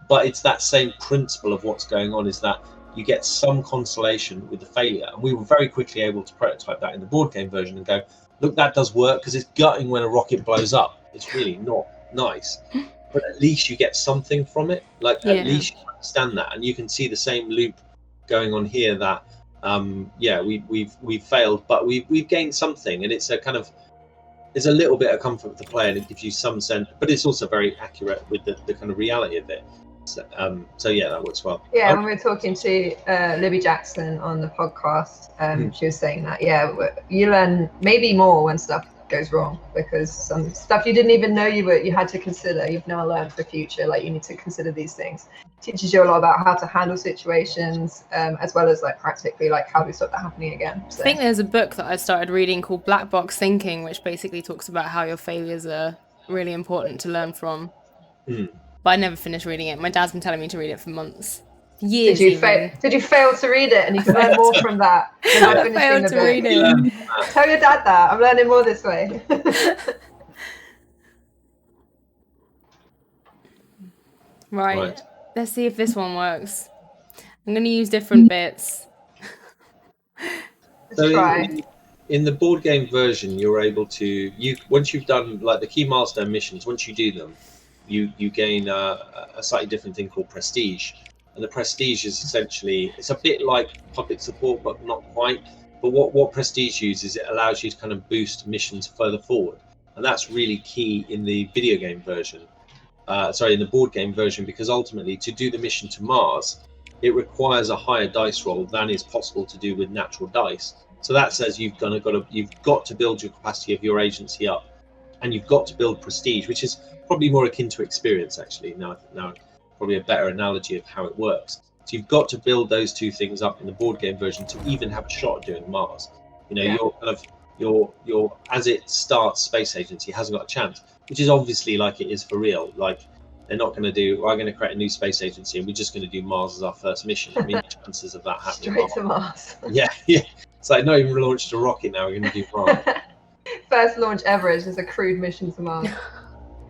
But it's that same principle of what's going on, is that you get some consolation with the failure. And we were very quickly able to prototype that in the board game version and go, look, that does work, because it's gutting when a rocket blows up. It's really not nice. but at least you get something from it. Like Yeah. at least you understand that, and you can see the same loop going on here. That we've failed, but we've gained something, and it's a kind of there's a little bit of comfort with the player, and it gives you some sense, but it's also very accurate with the kind of reality of it. So yeah, that works well. Yeah, when we were talking to Libby Jackson on the podcast, she was saying that you learn maybe more when stuff goes wrong, because some stuff you didn't even know you had to consider, you've now learned for future, like you need to consider these things. It teaches you a lot about how to handle situations, as well as like practically like how do we stop that happening again. So. I think there's a book that I started reading called Black Box Thinking, which basically talks about how your failures are really important to learn from. But I never finished reading it. My dad's been telling me to read it for months. Years. Did you fail to read it, and you can learn more from that than not finishing the book? Read it. Tell your dad that I'm learning more this way. Right. Let's see if this one works. I'm going to use different bits. Let's try. In the board game version, you're able to once you've done like the key milestone missions. Once you do them, you gain a slightly different thing called prestige. And the prestige is essentially, it's a bit like public support, but not quite. But what prestige uses, it allows you to kind of boost missions further forward. And that's really key in the video game version. In the board game version, because ultimately to do the mission to Mars, it requires a higher dice roll than is possible to do with natural dice. So that says you've got to build your capacity of your agency up, and you've got to build prestige, which is probably more akin to experience, actually. Now probably a better analogy of how it works. So you've got to build those two things up in the board game version to even have a shot at doing Mars. You're kind of your as it starts, space agency hasn't got a chance, which is obviously like it is for real. Like they're not going to do, we're going to create a new space agency and we're just going to do Mars as our first mission. I mean, chances of that happening. Straight to Mars. Yeah. It's like not even launched a rocket now. We're going to do Mars. First launch ever is just a crude mission to Mars.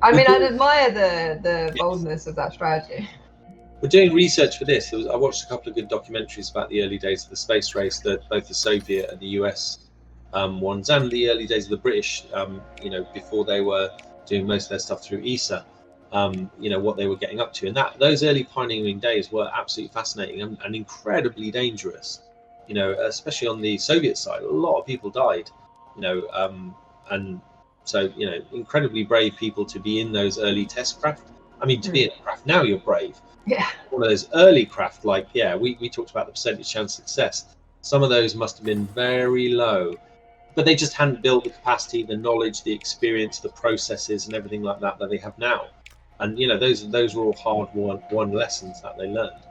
I mean, I'd admire the boldness of that strategy. We're doing research for this. I watched a couple of good documentaries about the early days of the space race, both the Soviet and the US ones, and the early days of the British. Before they were doing most of their stuff through ESA. What they were getting up to, and those early pioneering days were absolutely fascinating and incredibly dangerous. Especially on the Soviet side, a lot of people died. And so incredibly brave people to be in those early test craft. I mean, to be in a craft now, you're brave. Yeah. One of those early craft, we talked about the percentage chance of success. Some of those must have been very low, but they just hadn't built the capacity, the knowledge, the experience, the processes, and everything like that they have now. And those were all hard-won lessons that they learned.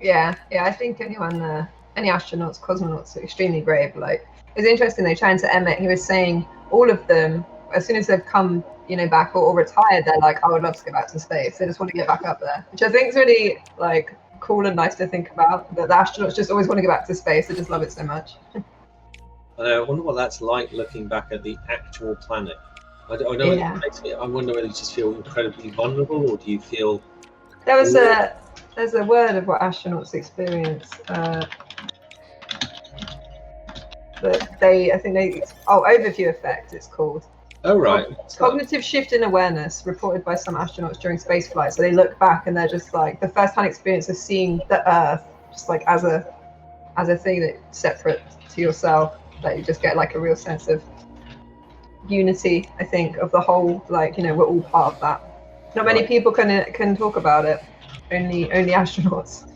Yeah. I think any astronauts, cosmonauts are extremely brave. Like, it's interesting. They trying to Emmett. He was saying all of them, as soon as they've come, back or retired, they're like, I would love to go back to space. They just want to get back up there, which I think is really like cool and nice to think about. That the astronauts just always want to go back to space. They just love it so much. I wonder what that's like looking back at the actual planet. I wonder whether you just feel incredibly vulnerable, or do you feel? There's a word of what astronauts experience. Overview effect. It's called. Oh right. Cognitive shift in awareness reported by some astronauts during space flight. So they look back and they're just like the first-hand experience of seeing the Earth just like as a thing that's separate to yourself. That you just get like a real sense of unity, I think, of the whole, we're all part of that. Not many people can talk about it. Only astronauts.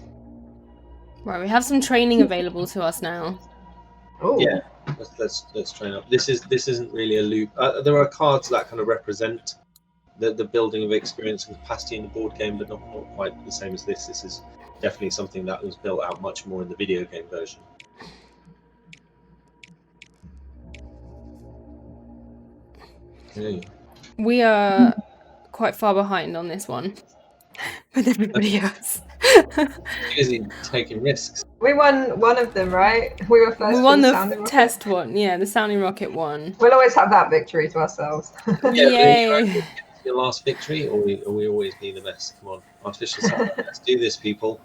Right, we have some training available to us now. Oh yeah, let's train up. This isn't really a loop. There are cards that kind of represent the building of experience and capacity in the board game, but not quite the same as this. This is definitely something that was built out much more in the video game version. Okay. We are quite far behind on this one with everybody else. Busy taking risks. We won one of them, right? We were first. We won the test one, the sounding rocket one. We'll always have that victory to ourselves. Yay! Your last victory, or we always be the best. Come on, artificial sound. Let's do this, people.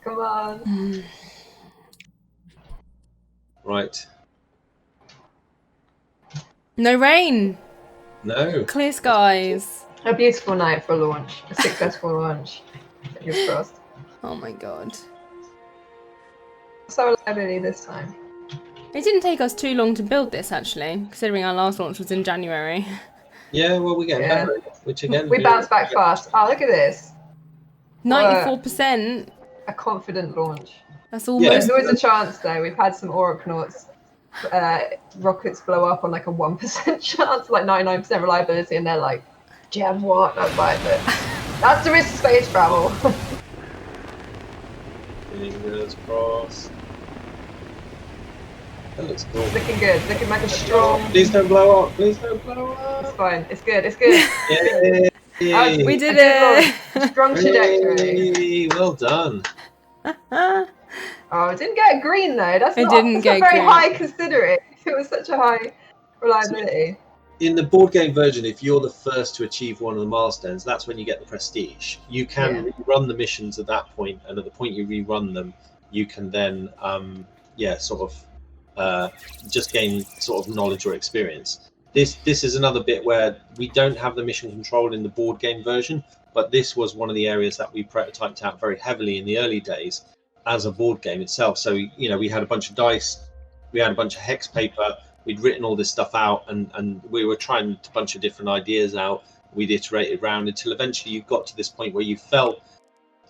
Come on. Right. No rain. No. Clear skies. A beautiful night for a launch. A successful launch. Fingers crossed. Oh my god. So reliability this time. It didn't take us too long to build this, actually, considering our last launch was in January. Yeah, well, we're getting better, which again... We bounce back fast. Oh, look at this. 94%. A confident launch. That's almost... There's always a chance, though. We've had some Auroch Nauts. Rockets blow up on like a 1% chance, like 99% reliability, and they're like, Jem, what? That's like, that's the risk of space travel. Fingers crossed. That looks cool. Looking good. Looking like a strong... Please don't blow up. Please don't blow up. It's fine. It's good. It's good. Yay. We did it. Strong trajectory. Yay. Well done. Oh, it didn't get green though. That's It not, didn't that's get not very green. high considering it was such a high reliability. In the board game version, if you're the first to achieve one of the milestones, that's when you get the prestige. You can rerun the missions at that point, and at the point you rerun them, you can then, just gain sort of knowledge or experience. This is another bit where we don't have the mission control in the board game version, but this was one of the areas that we prototyped out very heavily in the early days as a board game itself. So, we had a bunch of dice, we had a bunch of hex paper, we'd written all this stuff out, and we were trying a bunch of different ideas out. We'd iterated around until eventually you got to this point where you felt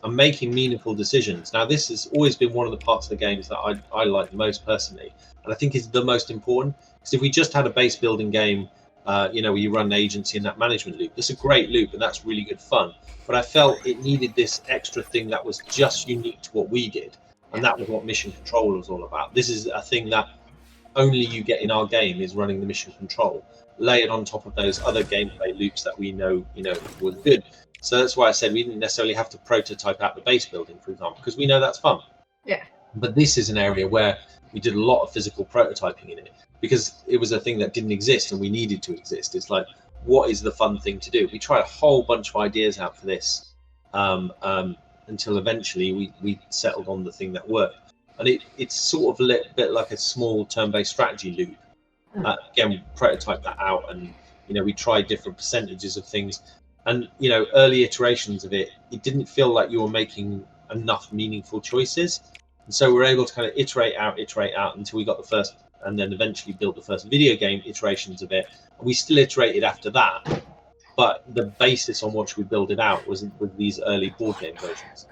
I'm making meaningful decisions. Now, this has always been one of the parts of the games that I like the most personally, and I think is the most important. Because if we just had a base building game, where you run an agency in that management loop, that's a great loop and that's really good fun. But I felt it needed this extra thing that was just unique to what we did, and that was what mission control was all about. This is a thing that only you get in our game, is running the mission control, layered on top of those other gameplay loops that we know were good. So that's why I said we didn't necessarily have to prototype out the base building, for example, because we know that's fun. Yeah. But this is an area where we did a lot of physical prototyping in it, because it was a thing that didn't exist and we needed to exist. It's like, what is the fun thing to do? We tried a whole bunch of ideas out for this until eventually we settled on the thing that worked. And it's sort of a little bit like a small turn-based strategy loop. Again, we prototyped that out, and we tried different percentages of things. And early iterations of it didn't feel like you were making enough meaningful choices. And so we're able to kind of iterate out until we got the first, and then eventually build the first video game iterations of it. And we still iterated after that, but the basis on which we build it out was with these early board game versions.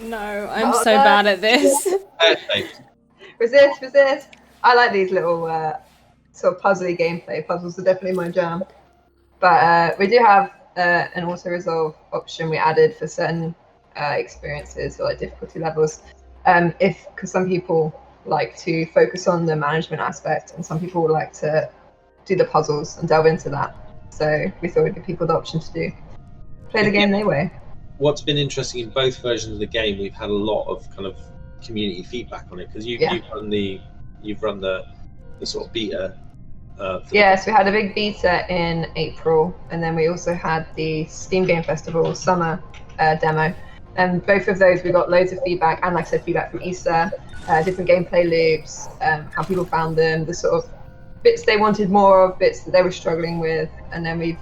No, I'm so bad at this. Perfect. Resist. I like these little sort of puzzly gameplay. Puzzles are definitely my jam. But we do have an auto-resolve option we added for certain experiences or like difficulty levels. Because some people like to focus on the management aspect, and some people would like to do the puzzles and delve into that. So we thought we'd give people the option to play the game their way. What's been interesting in both versions of the game, we've had a lot of kind of community feedback on it, because you've run the sort of beta. So we had a big beta in April, and then we also had the Steam Game Festival summer demo. And both of those, we got loads of feedback, and like I said, feedback from Issa, different gameplay loops, how people found them, the sort of bits they wanted more of, bits that they were struggling with. And then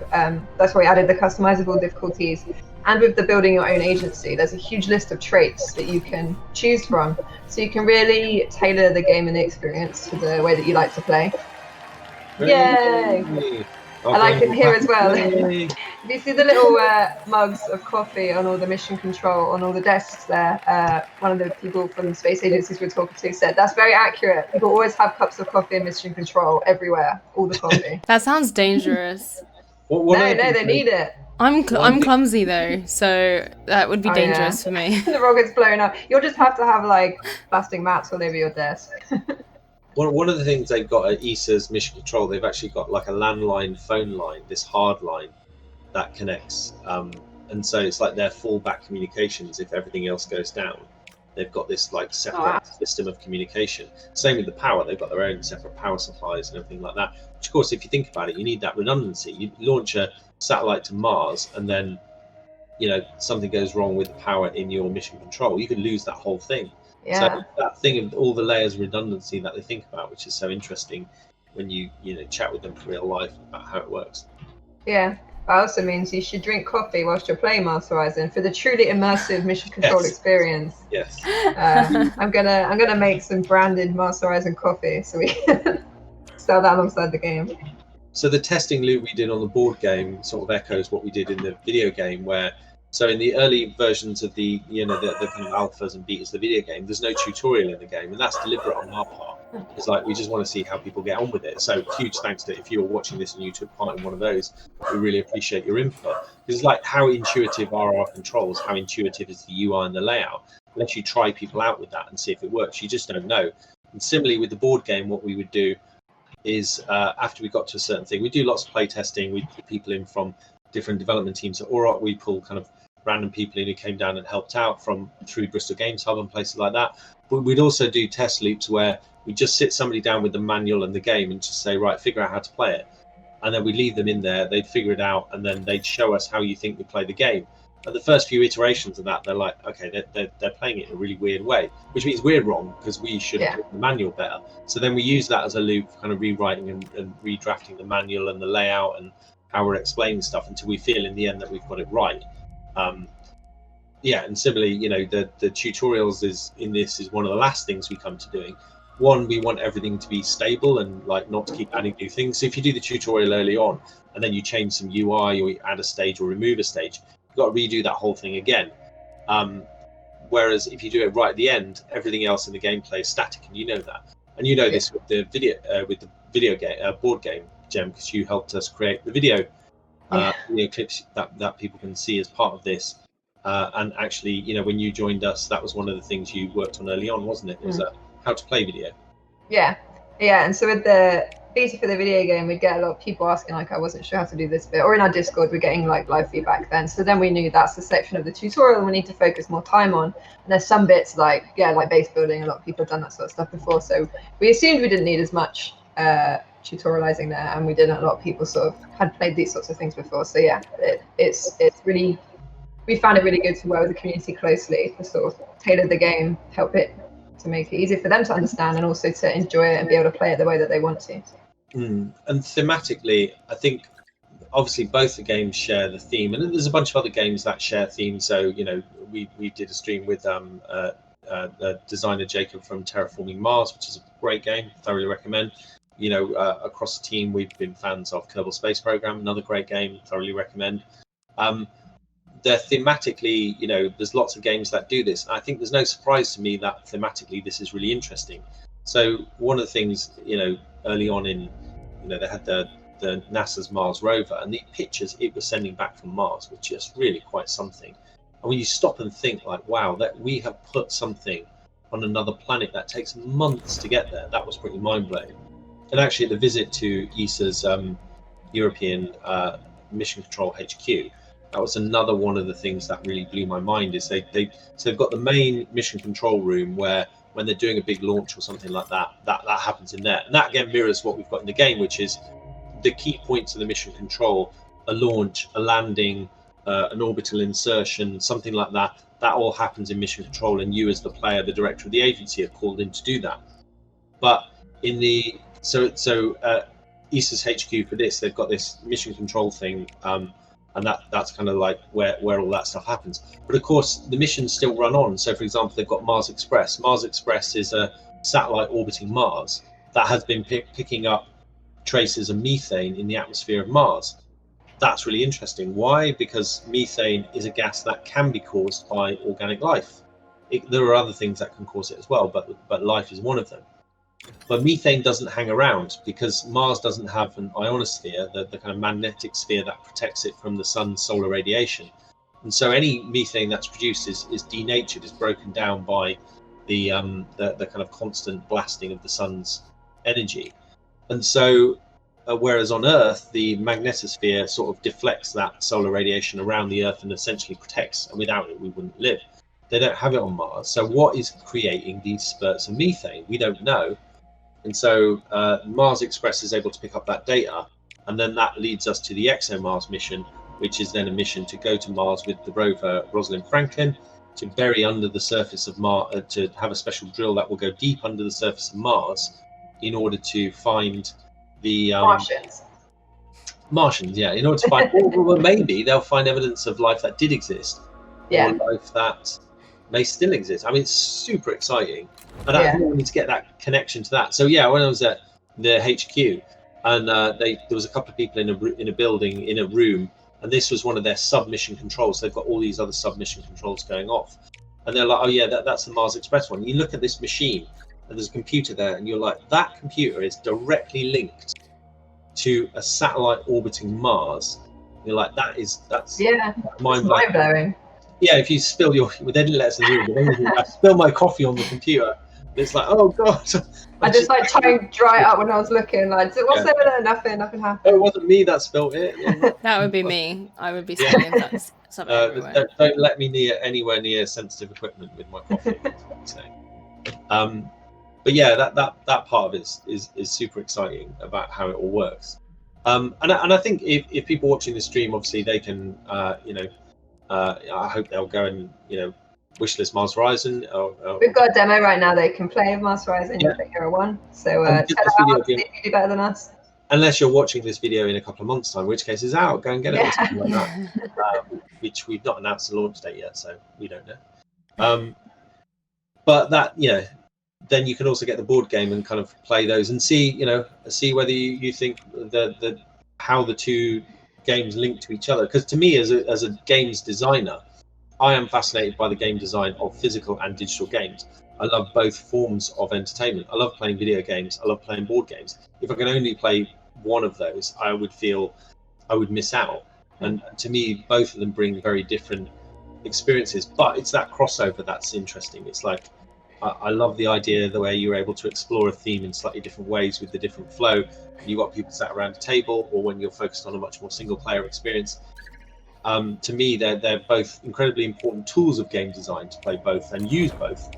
that's why we added the customizable difficulties. And with the building your own agency, there's a huge list of traits that you can choose from. So you can really tailor the game and the experience to the way that you like to play. Yay! I like it here as well. If you see the little mugs of coffee on all the mission control, on all the desks there, one of the people from the space agencies we're talking to said that's very accurate. People always have cups of coffee in mission control everywhere, all the coffee. That sounds dangerous. No, they need it. I'm clumsy though, so that would be dangerous for me. The rocket's blowing up. You'll just have to have like plastic mats all over your desk. One of the things they've got at ESA's Mission Control, they've actually got like a landline phone line, this hard line that connects. And so it's like their fallback communications if everything else goes down. They've got this like separate system of communication. Same with the power. They've got their own separate power supplies and everything like that. Which, of course, if you think about it, you need that redundancy. You launch a satellite to Mars and then, something goes wrong with the power in your mission control. You could lose that whole thing. Yeah. So that thing of all the layers of redundancy that they think about, which is so interesting when you chat with them in real life about how it works. Yeah, That also means you should drink coffee whilst you're playing Master Horizon for the truly immersive mission control experience. Yes. I'm gonna make some branded Master Horizon coffee so we can sell that alongside the game. So the testing loop we did on the board game sort of echoes what we did in the video game, where so in the early versions of the the kind of alphas and betas of the video game, there's no tutorial in the game, and that's deliberate on our part. It's like we just want to see how people get on with it. So huge thanks to if you're watching this and you took part in one of those, we really appreciate your input. Because it's like, how intuitive are our controls? How intuitive is the UI and the layout? Unless you try people out with that and see if it works, you just don't know. And similarly with the board game, what we would do is after we got to a certain thing, we do lots of play testing. We put people in from different development teams at Auroch. We pull kind of random people in who came down and helped out from through Bristol Games Hub and places like that. But we'd also do test loops where we just sit somebody down with the manual and the game and just say, right, figure out how to play it. And then we leave them in there, they'd figure it out, and then they'd show us how you think we play the game. At the first few iterations of that, they're like, okay, they're playing it in a really weird way, which means we're wrong because we should have put the manual better. So then we use that as a loop, kind of rewriting and redrafting the manual and the layout and how we're explaining stuff until we feel in the end that we've got it right. And similarly, the tutorials is one of the last things we come to doing. One, we want everything to be stable and like not to keep adding new things. So if you do the tutorial early on and then you change some UI or you add a stage or remove a stage, you've got to redo that whole thing again. Whereas if you do it right at the end, everything else in the gameplay is static, and you know that. And you know this with the video game board game, Jem, because you helped us create the video clips that people can see as part of this. And actually, when you joined us, that was one of the things you worked on early on, wasn't it? Was how to play video. Yeah. And so with the beta for the video game, we'd get a lot of people asking, like, I wasn't sure how to do this bit. Or in our Discord, we're getting like live feedback then. So then we knew that's the section of the tutorial we need to focus more time on. And there's some bits like base building. A lot of people have done that sort of stuff before. So we assumed we didn't need as much tutorializing there, and we didn't. A lot of people sort of had played these sorts of things before. So it's really, we found it really good to work with the community closely to sort of tailor the game, help it to make it easier for them to understand and also to enjoy it and be able to play it the way that they want to. And thematically, I think obviously both the games share the theme, and there's a bunch of other games that share themes. So we did a stream with designer Jacob from Terraforming Mars, which is a great game, thoroughly recommend. Across the team, we've been fans of Kerbal Space Program, another great game, thoroughly recommend. They're thematically, there's lots of games that do this. I think there's no surprise to me that thematically this is really interesting. So one of the things, early on in, they had the NASA's Mars rover, and the pictures it was sending back from Mars was just really quite something. And when you stop and think, like, wow, that we have put something on another planet that takes months to get there, that was pretty mind-blowing. And actually, the visit to ESA's European Mission Control HQ, that was another one of the things that really blew my mind. Is they've got the main mission control room where when they're doing a big launch or something like that happens in there, and that again mirrors what we've got in the game, which is the key points of the mission control: a launch, a landing, an orbital insertion, something like that. That all happens in mission control, and you as the player, the director of the agency, are called in to do that. But in the ESA's HQ for this, they've got this mission control thing. And that's kind of like where all that stuff happens. But of course, the missions still run on. So, for example, they've got Mars Express. Mars Express is a satellite orbiting Mars that has been picking up traces of methane in the atmosphere of Mars. That's really interesting. Why? Because methane is a gas that can be caused by organic life. There are other things that can cause it as well, but life is one of them. But methane doesn't hang around because Mars doesn't have an ionosphere, the kind of magnetic sphere that protects it from the sun's solar radiation. And so any methane that's produced is denatured, is broken down by the kind of constant blasting of the sun's energy. And so whereas on Earth, the magnetosphere sort of deflects that solar radiation around the Earth and essentially protects, and without it, we wouldn't live. They don't have it on Mars. So what is creating these spurts of methane? We don't know. And so Mars Express is able to pick up that data, and then that leads us to the ExoMars mission, which is then a mission to go to Mars with the rover Rosalind Franklin, to bury under the surface of Mars, to have a special drill that will go deep under the surface of Mars in order to find the Martians. Martians, yeah, in order to find, or maybe they'll find evidence of life that did exist, Yeah. or life that may still exist. I mean, it's super exciting, and I Yeah. think we need to get that connection to that. So yeah, when I was at the HQ, and there was a couple of people in a building in a room, and this was one of their submission controls. They've got all these other submission controls going off, and they're like, oh yeah, that's the Mars Express one. You look at this machine, and there's a computer there, and you're like, that computer is directly linked to a satellite orbiting Mars. You're like, that's mind-blowing. Yeah, if you spill they didn't let us in the room, but then I spill my coffee on the computer, it's like, oh god. I just like try and dry it up when I was looking, like, what's over there? Nothing happened. Oh, it wasn't me that spilled it. That would be me. I would be spilling something everywhere. Don't let me anywhere near sensitive equipment with my coffee. That's what I'm saying. But yeah, that part of it is super exciting about how it all works. And I think if people watching the stream, obviously they can, I hope they'll go and wishlist Mars Horizon. We've got a demo right now. They can play Mars Horizon. You pick Hero 1. So check it out. See if you do better than us. Unless you're watching this video in a couple of months' time, in which case it's out. Go and get it or something like that. Which we've not announced the launch date yet, so we don't know. But that, then you can also get the board game and kind of play those and see whether you think how the two games link to each other. Because to me, as a games designer, I am fascinated by the game design of physical and digital games. I love both forms of entertainment. I love playing video games. I love playing board games. If I can only play one of those, I would feel I would miss out. And to me, both of them bring very different experiences. But it's that crossover that's interesting. It's like, I love the idea the way you're able to explore a theme in slightly different ways with the different flow. You've got people sat around a table, or when you're focused on a much more single player experience. To me, they're both incredibly important tools of game design to play both and use both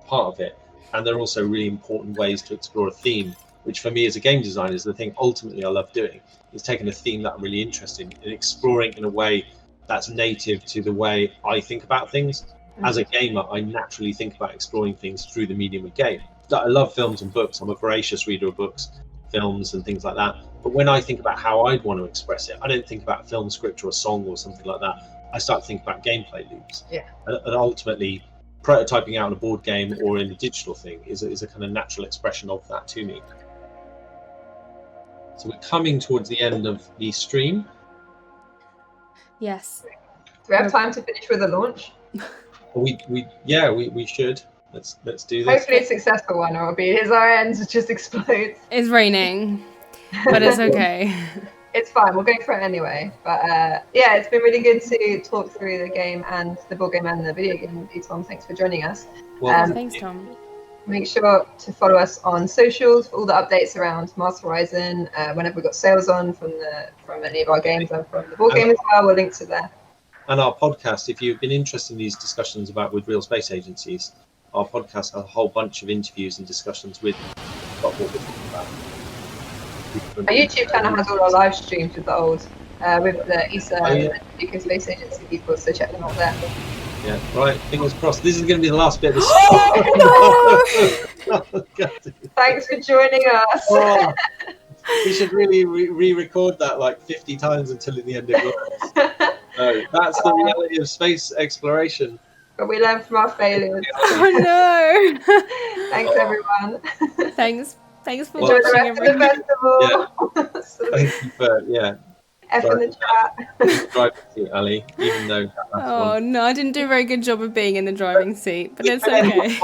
part of it. And they're also really important ways to explore a theme, which for me as a game designer is the thing ultimately I love doing, is taking a theme that I'm really interested in and exploring in a way that's native to the way I think about things. As a gamer, I naturally think about exploring things through the medium of game. I love films and books. I'm a voracious reader of books, films and things like that. But when I think about how I'd want to express it, I don't think about a film script or a song or something like that. I start to think about gameplay loops. Yeah. And ultimately, prototyping out in a board game or in a digital thing is a kind of natural expression of that to me. So we're coming towards the end of the stream. Yes. Do we have time to finish with the launch? We should. Let's do this. Hopefully a successful one, or it'll be his our ends just explodes. It's raining, but it's okay. It's fine. We'll go for it anyway. But it's been really good to talk through the game and the board game and the video game. Tom, thanks for joining us. Well, thanks, Tom. Make sure to follow us on socials for all the updates around Mars Horizon. Whenever we've got sales on from any of our games and from the board game as well, we'll link to there. And our podcast, if you've been interested in these discussions with real space agencies, our podcast has a whole bunch of interviews and discussions with what we're talking about. Our YouTube channel has all our live streams with the old, with the ESA and UK Space Agency people, so check them out there. Yeah, right. Fingers crossed. This is going to be the last bit of this. Thanks for joining us. We should really re-record that like 50 times until in the end it works. No, that's the reality of space exploration. But we learn from our failures. Oh no! Thanks everyone. Thanks for enjoy the watching, rest of the festival. Thank you for F in the chat. Driving seat, Ali, even though that's no, I didn't do a very good job of being in the driving seat, but it's okay.